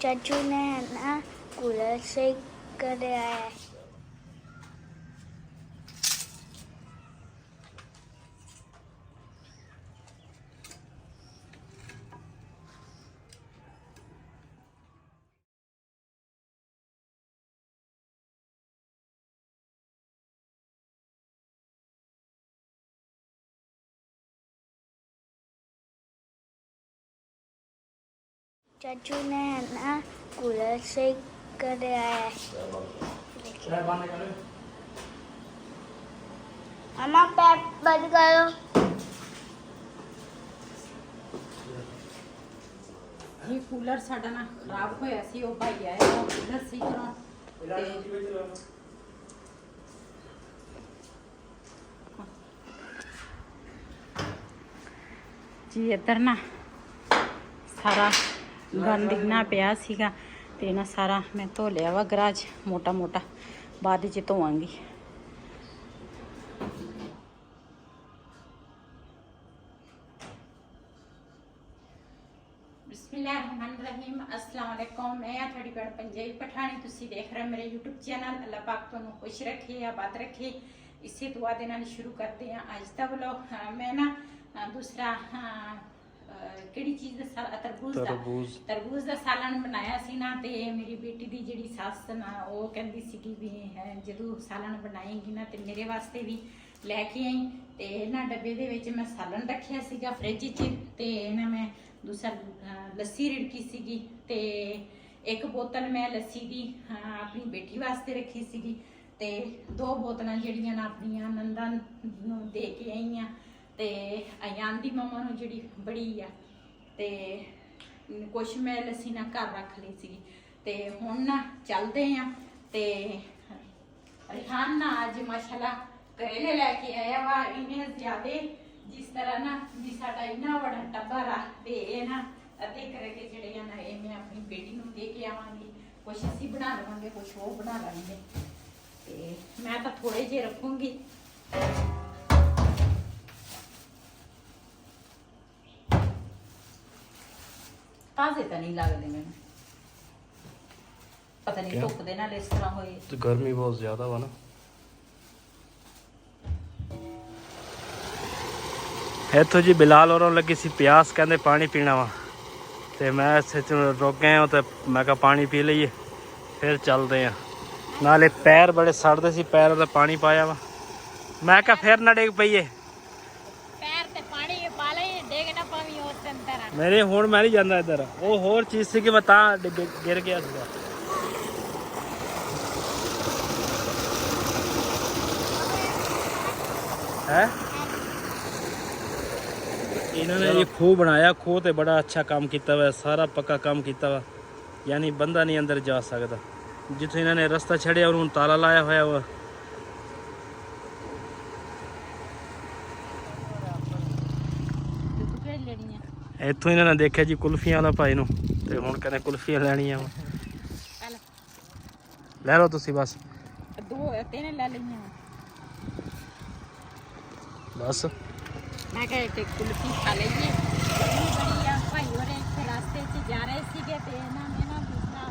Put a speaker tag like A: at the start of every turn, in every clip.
A: चाचू ने है ना कूलर से कर आया है। चाचू ने है ना कूलर से कर आया है। अम्मा पैप बंद करो।
B: ये कूलर साडा ना खराब होया सी, ओ भाई आया वो कूलर सही करो जी। इधर ना सारा गंद इन्ना पिया सीगा ते ना सारा मैं धो लिया वा गराज मोटा मोटा, बाद च धोवांगी। बिस्मिल्लाहिर्रहमानिर्रहीम। अस्सलाम वालेकुम। मैं थोड़ी बड़ पंजाबी पठानी, तुसी देख रहे मेरे यूट्यूब चैनल। अल्लाह पाक तुहानू खुश रखे, आबाद रखे। इसी दुआ दे नाल शुरू करते हैं अज दा व्लॉग। मैं ना दूसरा किहड़ी चीज़ दा तरबूज दा सालन बनाया सी ना, ते मेरी बेटी दी जिहड़ी सੱਸ ना वो कहंदी सीगी भी जदों सालन बनाएगी ना ते मेरे वास्ते भी लैके आई। ते ना डब्बे दे विच मैं सालन रखिया सीगा फ्रिज च, ते ना मैं दूसरा लस्सी रिड़की सीगी, ते एक बोतल मैं लस्सी दी अपनी बेटी वास्ते रखी सीगी, ते 2 बोतलां जिहड़ियां ना अपनियां नंदां नूं दे के आई आं, ते अयान दी मम्मा नूं जिहड़ी बड़ी आ, ते कुछ मैं लस्सी ना घर रख ली सी। ते हुण ना चलदे आ। ते रिहान ना अज माशाल्लाह करेले लैके आया वा, इन्ने ज्यादा जिस तरह ना भी साडा इन्ना बड़ा टब्बर आ, ते ये ना अद्धे करके जिहड़े ना ये मैं अपनी बेटी नूं दे के आवांगी। कुछ असीं बना लवांगे, कुछ वो बना लवांगे, ते मैं तो थोड़े जे रखूंगी। ताजे तो नहीं लगते मैनू, पता नहीं धुप दे नाल इस तरह होए,
C: तो गर्मी बहुत ज्यादा वा ना। इत्थों जी बिलाल होरों लगी सी प्यास, कहंदे पानी पीना वा, ते मैं रुक गए हो, तो मैं कहा पानी पी लईए फिर चलते हैं। नाले पैर बड़े सड़ते सी, पैरों ते पानी पाया वा, मैं कहा फिर ना डिग पईए।
B: पैर ते पानी पा ले, डिग ना पावी उस अंदर।
C: मेरे हुण मैं नहीं जांदा इधर, वो होर चीज़ सी कि मैं तां गिर गया सीगा। है इन्होंने ये खूह बनाया, खूह ते बड़ा अच्छा काम किया हुआ, सारा पक्का काम किया हुआ, यानी बंदा नहीं अंदर जा सकता। जिथे इन्होंने रास्ता छड़िया और ताला लाया हुआ वा। इतों इन्होंने देखा जी कुल्फियां वाला भाई नूं, ते हुण कहने कुल्फियां लैणियां वा। ले लो तुसी बस
B: 2-3 ले लईआं
C: बस।
B: मैं कहा एक कुल्फी खा लईए, बड़ी आ। भाई होरे इत्थे रास्ते च जा रहे सीगे, ते इन्हां ने ना दूसरा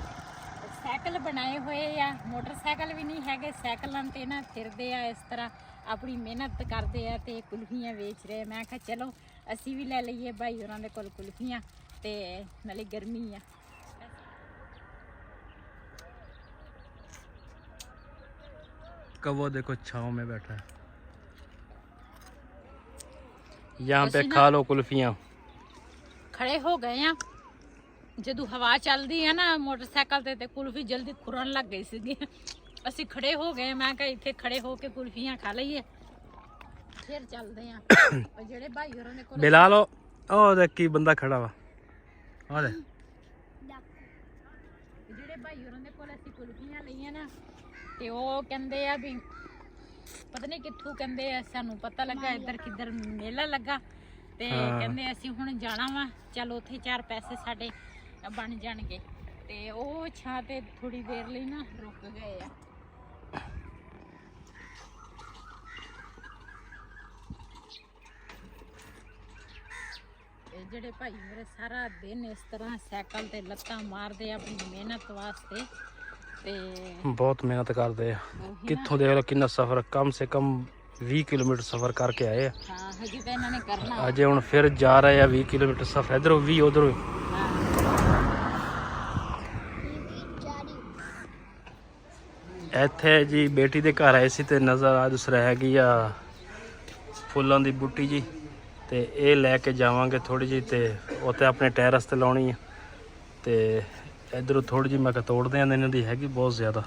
B: साइकिल बनाए हुए आ, मोटरसाइकिल भी नहीं हैगे, साइकिलां ते ना फिरदे आ इस तरह अपनी मेहनत करते आ, ते कुल्फियां बेच रहे। मैं कहा चलो असी भी ले लईए भाई होरां दे कोल कुल्फियां, ते नाले गर्मी आ।
C: कौवा देखो छाँव में बैठा है, यहाँ पे खा लो कुल्फियाँ।
B: खड़े हो गए हैं, जदों हवा चलदी है ना मोटरसाइकिल ते कुल्फी जल्दी खुरन लग गई सी। असी खड़े हो गए, मैं कहा इत्थे खड़े हो के कुल्फियां खा लईए फिर चलते हैं। जेड़े भाई होरां दे कोल
C: बिलाल ओ देख की बंदा खड़ा वा, आ दे
B: जेड़े भाई होरां दे कोल असी कुल्फियां लईआं ना, ते ओह कहंदे आ भी पता नहीं कित्थों, कहंदे सानू पता लगा इधर किधर मेला लगा, ते कहंदे असी हुण जाना वा, चल उत्थे 4 पैसे साडे बन जाणगे, ते ओह छां ते थोड़ी देर लई ना रुक गए आ। ਜਿਹੜੇ ਭਾਈ ਮੇਰੇ ਸਾਰਾ ਦਿਨ ਇਸ ਤਰ੍ਹਾਂ ਸਾਈਕਲ ਤੇ ਲੱਤਾਂ ਮਾਰਦੇ ਆ ਆਪਣੀ ਮਿਹਨਤ ਵਾਸਤੇ ਤੇ
C: ਬਹੁਤ ਮਿਹਨਤ ਕਰਦੇ ਆ। ਕਿੱਥੋਂ ਦੇਖ ਲਓ ਕਿੰਨਾ ਸਫ਼ਰ, ਕਮ ਸੇ ਕਮ 20 ਕਿਲੋਮੀਟਰ ਸਫ਼ਰ ਕਰਕੇ ਆਏ ਆ।
B: ਹਾਂ ਹਜੇ ਤਾਂ ਇਹਨਾਂ ਨੇ ਕਰਨਾ,
C: ਅਜੇ ਹੁਣ ਫਿਰ ਜਾ ਰਹੇ ਆ 20 ਕਿਲੋਮੀਟਰ ਸਫ਼ਰ, ਇਧਰੋਂ 20 ਉਧਰੋਂ। ਇੱਥੇ ਜੀ ਬੇਟੀ ਦੇ ਘਰ ਆਏ ਸੀ ਤੇ ਨਜ਼ਰ ਆ ਦੂਸਰਾ ਹੈਗੀ ਆ ਫੁੱਲਾਂ ਦੀ ਬੂਟੀ ਜੀ, ਤੇ ਇਹ ਲੈ ਕੇ ਜਾਵਾਂਗੇ ਥੋੜੀ ਜਿਹੀ ਤੇ ਉੱਥੇ ਆਪਣੇ ਟੈਰਸ ਤੇ ਲਾਉਣੀ ਆ। ਤੇ ਇਧਰੋਂ ਥੋੜੀ ਜਿਹੀ ਮੈਂ ਕਿਹਾ ਤੋੜਦੇ ਆਂ, ਇਹਨਾਂ ਦੀ ਹੈਗੀ ਬਹੁਤ ਜ਼ਿਆਦਾ,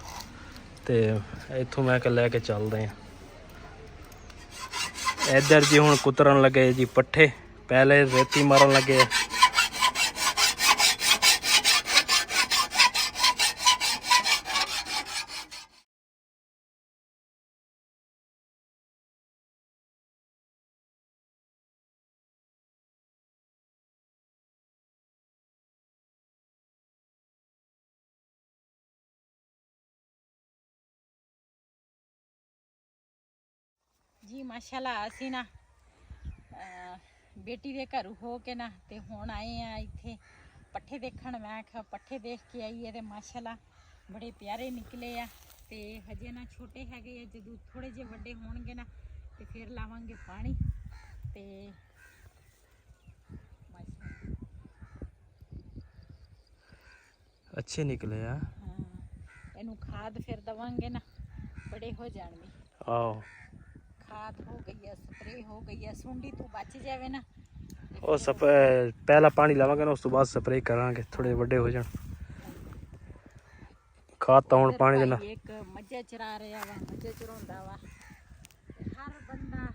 C: ਤੇ ਇੱਥੋਂ ਮੈਂ ਕਿਹਾ ਲੈ ਕੇ ਚੱਲਦੇ ਆ। ਇੱਧਰ ਜੀ ਹੁਣ ਕੁਤਰਨ ਲੱਗੇ ਜੀ ਪੱਠੇ, ਪਹਿਲੇ ਰੇਤੀ ਮਾਰਨ ਲੱਗੇ ਆ।
B: ਜੀ ਮਾਸ਼ਾਅੱਲਾ ਅਸੀਂ ਨਾ ਬੇਟੀ ਦੇ ਘਰ ਹੋ ਕੇ ਨਾ ਤੇ ਹੁਣ ਆਏ ਆ ਇੱਥੇ ਪੱਠੇ ਦੇਖਣ। ਮੈਂ ਕਿਹਾ ਪੱਠੇ ਦੇਖ ਕੇ ਆਈਏ ਤੇ ਮਾਸ਼ਾਅੱਲਾ ਬੜੇ ਪਿਆਰੇ ਨਿਕਲੇ ਆ। ਤੇ ਹਜੇ ਨਾ ਛੋਟੇ ਹੈਗੇ ਆ, ਜਦੋਂ ਥੋੜੇ ਜਿਹੇ ਵੱਡੇ ਹੋਣਗੇ ਨਾ ਤੇ ਫਿਰ ਲਾਵਾਂਗੇ ਪਾਣੀ। ਤੇ
C: ਅੱਛੇ ਨਿਕਲੇ ਆ।
B: ਹਾਂ ਇਹਨੂੰ ਖਾਦ ਫਿਰ ਦਵਾਂਗੇ ਨਾ, ਬੜੇ ਹੋ ਜਾਣਗੇ।
C: ਆਹੋ
B: ਖਾਦ ਹੋ ਗਈ ਹੈ, ਸਪਰੇ ਹੋ ਗਈ ਹੈ, ਸੁੰਡੀ ਤੋਂ ਬਚ ਜਾਵੇ ਨਾ।
C: ਉਹ ਪਹਿਲਾਂ ਪਾਣੀ ਲਾਵਾਂਗੇ ਨਾ, ਉਸ ਤੋਂ ਬਾਅਦ ਸਪਰੇ ਕਰਾਂਗੇ, ਥੋੜੇ ਵੱਡੇ ਹੋ ਜਾਣ। ਖਾਦ ਤਾਂ ਹੁਣ ਪਾਣੀ ਦੇਣਾ।
B: ਇੱਕ ਮੱਝਾਂ ਚਰਾ ਰਿਹਾ ਵਾ, ਮੱਝਾਂ ਚਰਾਉਂਦਾ ਵਾ। ਹਰ ਬੰਦਾ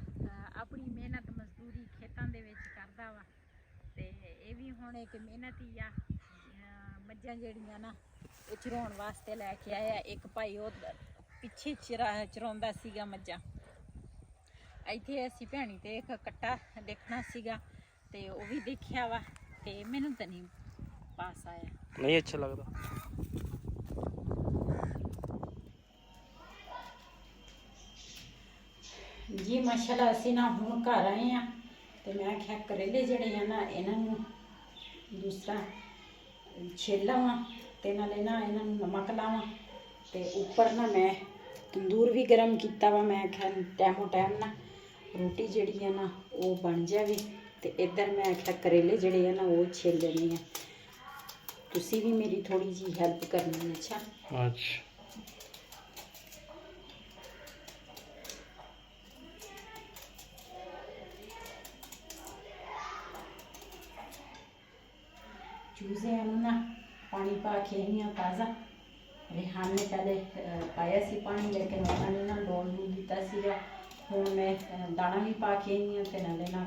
B: ਆਪਣੀ ਮਿਹਨਤ ਮਜ਼ਦੂਰੀ ਖੇਤਾਂ ਦੇ ਵਿੱਚ ਕਰਦਾ ਵਾ, ਤੇ ਇਹ ਵੀ ਹੁਣ ਇੱਕ ਮਿਹਨਤ ਹੀ ਆ। ਮੱਝਾਂ ਜਿਹੜੀਆਂ ਨਾ ਉਹ ਚਰਾਉਣ ਵਾਸਤੇ ਲੈ ਕੇ ਆਇਆ। ਇੱਕ ਭਾਈ ਉਹ ਪਿੱਛੇ ਚਰਾਉਂਦਾ ਸੀਗਾ ਮੱਝਾਂ। ਇੱਥੇ ਅਸੀਂ ਭੈਣੀ ਤੇ ਇੱਕ ਕੱਟਾ ਦੇਖਣਾ ਸੀਗਾ ਤੇ ਉਹ ਵੀ ਦੇਖਿਆ ਵਾ, ਤੇ ਮੈਨੂੰ ਤਾਂ ਨਹੀਂ ਪਾਸ ਆਇਆ,
C: ਨਹੀਂ ਅੱਛਾ ਲੱਗਦਾ।
B: ਜੀ ਮਾਸ਼ਾਅੱਲਾ ਅਸੀਂ ਨਾ ਹੁਣ ਘਰ ਆਏ ਆ ਤੇ ਮੈਂ ਕਿਹਾ ਕਰੇਲੇ ਜਿਹੜੇ ਆ ਨਾ ਇਹਨਾਂ ਨੂੰ ਦੂਸਰਾ ਛੇਲਾਵਾਂ ਤੇ ਨਾਲੇ ਨਾ ਇਹਨਾਂ ਨੂੰ ਨਮਕ ਲਾਵਾਂ। ਤੇ ਉੱਪਰ ਨਾ ਮੈਂ ਤੰਦੂਰ ਵੀ ਗਰਮ ਕੀਤਾ ਵਾ। ਮੈਂ ਕਿਹਾ ਟਾਈਮੋ ਟਾਈਮ ਨਾ ਰੋਟੀ ਜਿਹੜੀ ਆ ਨਾ ਉਹ ਬਣ ਜਾਵੇ। ਤੇ ਇੱਧਰ ਮੈਂ ਕਿਹਾ ਕਰੇਲੇ ਜਿਹੜੇ ਆ ਨਾ ਉਹ ਛਿੱਲ ਲੈਣੇ ਆ। ਤੁਸੀਂ ਵੀ ਮੇਰੀ ਥੋੜੀ ਜਿਹੀ ਹੈਲਪ ਕਰਨੀ ਹੈ। ਅੱਛਾ ਚੂਜ਼ਿਆਂ ਨੂੰ ਨਾ ਪਾਣੀ ਪਾ ਕੇ ਆਈ ਹਾਂ ਤਾਜ਼ਾ। ਰਿਹਾਨ ਨੇ ਪਹਿਲੇ ਪਾਇਆ ਸੀ ਪਾਣੀ, ਲੇਕਿਨ ਉਹਨਾਂ ਨੇ ਨਾ ਲੋੜ ਨਹੀਂ ਦਿੱਤਾ ਸੀਗਾ। ਹੁਣ ਮੈਂ ਦਾਣਾ ਵੀ ਪਾ ਕੇ ਆਈ ਹਾਂ ਤੇ ਨਾਲੇ ਨਾ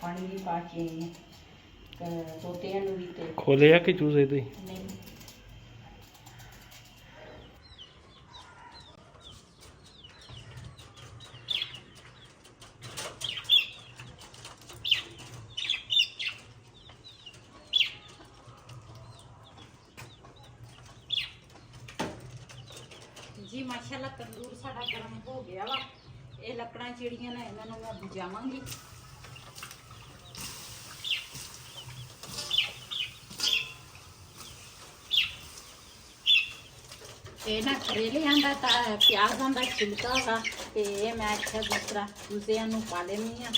B: ਪਾਣੀ ਵੀ ਪਾ ਕੇ ਆਈ ਹਾਂ। ਤੋਤਿਆਂ ਨੂੰ ਵੀ ਤੇ
C: ਖੋਲੇ ਆ ਕਿ ਚੂਜ਼ੇ ਤੇ
B: ਨਹੀਂ। जी माशाल्लाह तंदूर साडा गर्म हो गया वा। ये लकड़ा चिड़ियां ना इन्हां नूं मैं बुझावांगी। ये ना करेलियां दा प्याज़ां दा छिलका वा ते मैं आख्या दूसरा चूज़ियां नूं पा लैनी आ।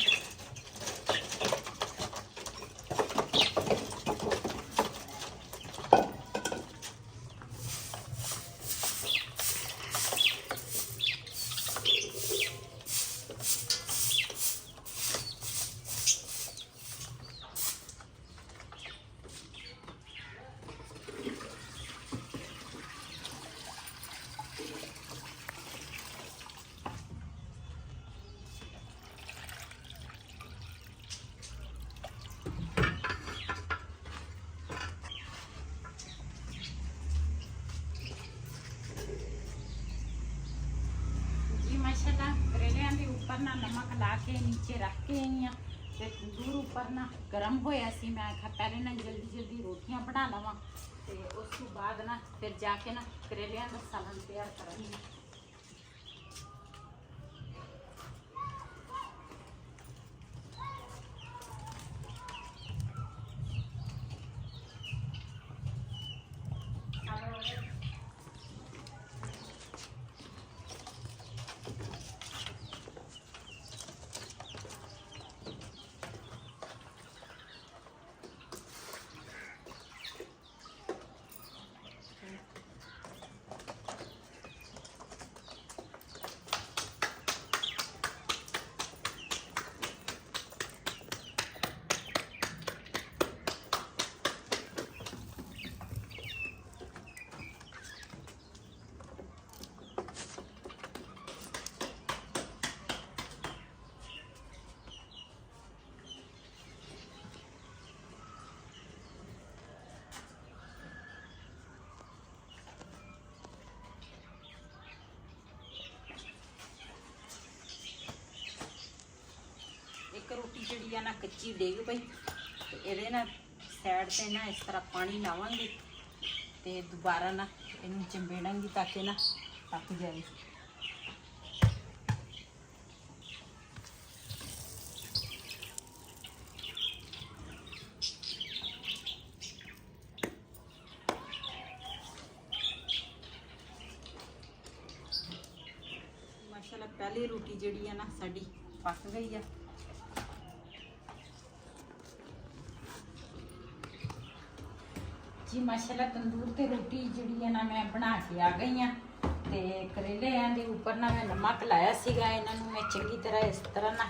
B: माशाल्लाह करेलियां दे ऊपर ना नमक ला के नीचे रख के आई हाँ। ते तंदूर ऊपर ना गर्म होया सी। मैं आखा पहले ना जल्दी जल्दी रोटियां बना लवां ते उस तो बाद ना फिर जाके ना करेलियां दा सालन तैयार करांगी। ਜਿਹੜੀ ਆ ਨਾ ਕੱਚੀ ਡਿੱਗ ਪਈ ਤੇ ਇਹਦੇ ਨਾਲ ਸਾਈਡ ਤੇ ਨਾ ਇਸ ਤਰ੍ਹਾਂ ਪਾਣੀ ਲਾਵਾਂਗੀ ਤੇ ਦੁਬਾਰਾ ਨਾ ਇਹਨੂੰ ਚੰਬੇੜਾਂਗੀ ਤਾਂ ਕਿ ਨਾ ਪੱਕ ਜਾਵੇ। ਮਾਸ਼ਾਅੱਲਾ ਪਹਿਲੀ ਰੋਟੀ ਜਿਹੜੀ ਆ ਨਾ ਸਾਡੀ ਪੱਕ ਗਈ ਆ। ਜੀ ਮਾਸ਼ਾਅੱਲਾ ਤੰਦੂਰ ਤੇ ਰੋਟੀ ਜਿਹੜੀ ਆ ਨਾ ਮੈਂ ਬਣਾ ਕੇ ਆ ਗਈ ਆ ਤੇ ਕਰੇਲਿਆਂ ਦੇ ਉੱਪਰ ਨਾ ਮੈਂ ਨਮਕ ਲਾਇਆ ਸੀਗਾ। ਇਹਨਾਂ ਨੂੰ ਮੈਂ ਚੰਗੀ ਤਰ੍ਹਾਂ ਇਸ ਤਰ੍ਹਾਂ ਨਾ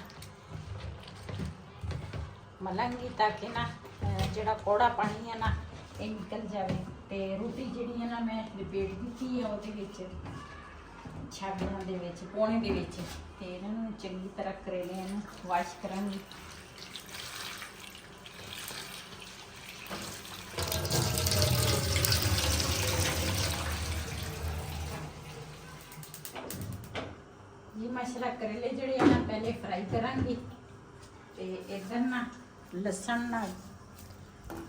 B: ਮਲਾਂਗੀ ਤਾਂ ਕਿ ਨਾ ਜਿਹੜਾ ਕੌੜਾ ਪਾਣੀ ਆ ਨਾ ਇਹ ਨਿਕਲ ਜਾਵੇ। ਤੇ ਰੋਟੀ ਜਿਹੜੀ ਆ ਨਾ ਮੈਂ ਲਪੇਟ ਦਿੱਤੀ ਆ ਉਹਦੇ ਵਿੱਚ ਛਾਗਿਆਂ ਦੇ ਵਿੱਚ ਪੌਣੇ ਦੇ ਵਿੱਚ ਤੇ ਇਹਨਾਂ ਨੂੰ ਚੰਗੀ ਤਰ੍ਹਾਂ ਕਰੇਲਿਆਂ ਨੂੰ ਵਾਸ਼ ਕਰਾਂਗੀ। ये माशाल्लाह करेले जड़े ना पहले फ्राई करांगी ते इधर ना लसन ना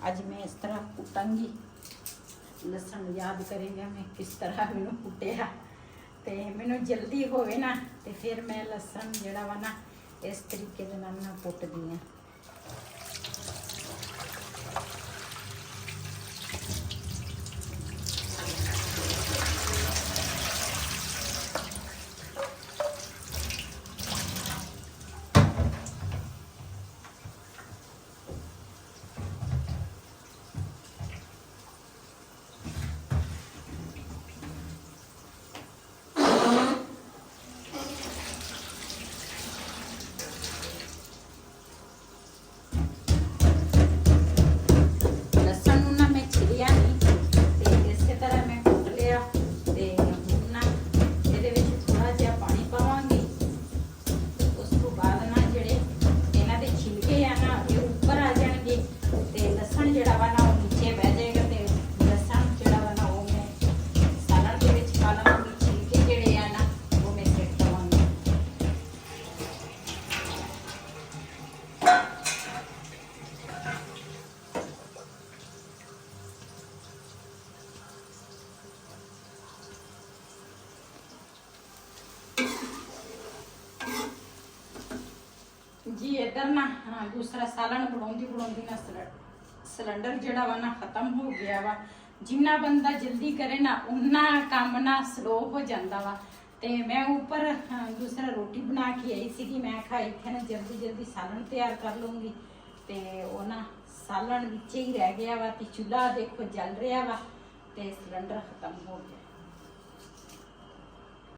B: आज मैं इस तरह कुटांगी। लसन याद करेंगे मैं किस तरह मैंने कुटिया ते मैंने जल्दी होवे ना ते फिर मैं लसन जड़ा वा ना इस तरीके दे नाल ना कुटदी हां। जी इधर ना दूसरा सालन बनाउंदी ना सिलेंडर जड़ा वा ना खत्म हो गया वा। जिन्ना बंदा जल्दी करे ना उन्ना काम ना स्लो हो जाता वा। ते मैं ऊपर दूसरा रोटी बना के आई सी कि मैं खाई थे ना जल्दी जल्दी सालन तैयार कर लूँगी ते वो ना सालन विच ही रह गया वा ते चूल्हा देखो जल रहा वा ते सिलेंडर खत्म हो गया।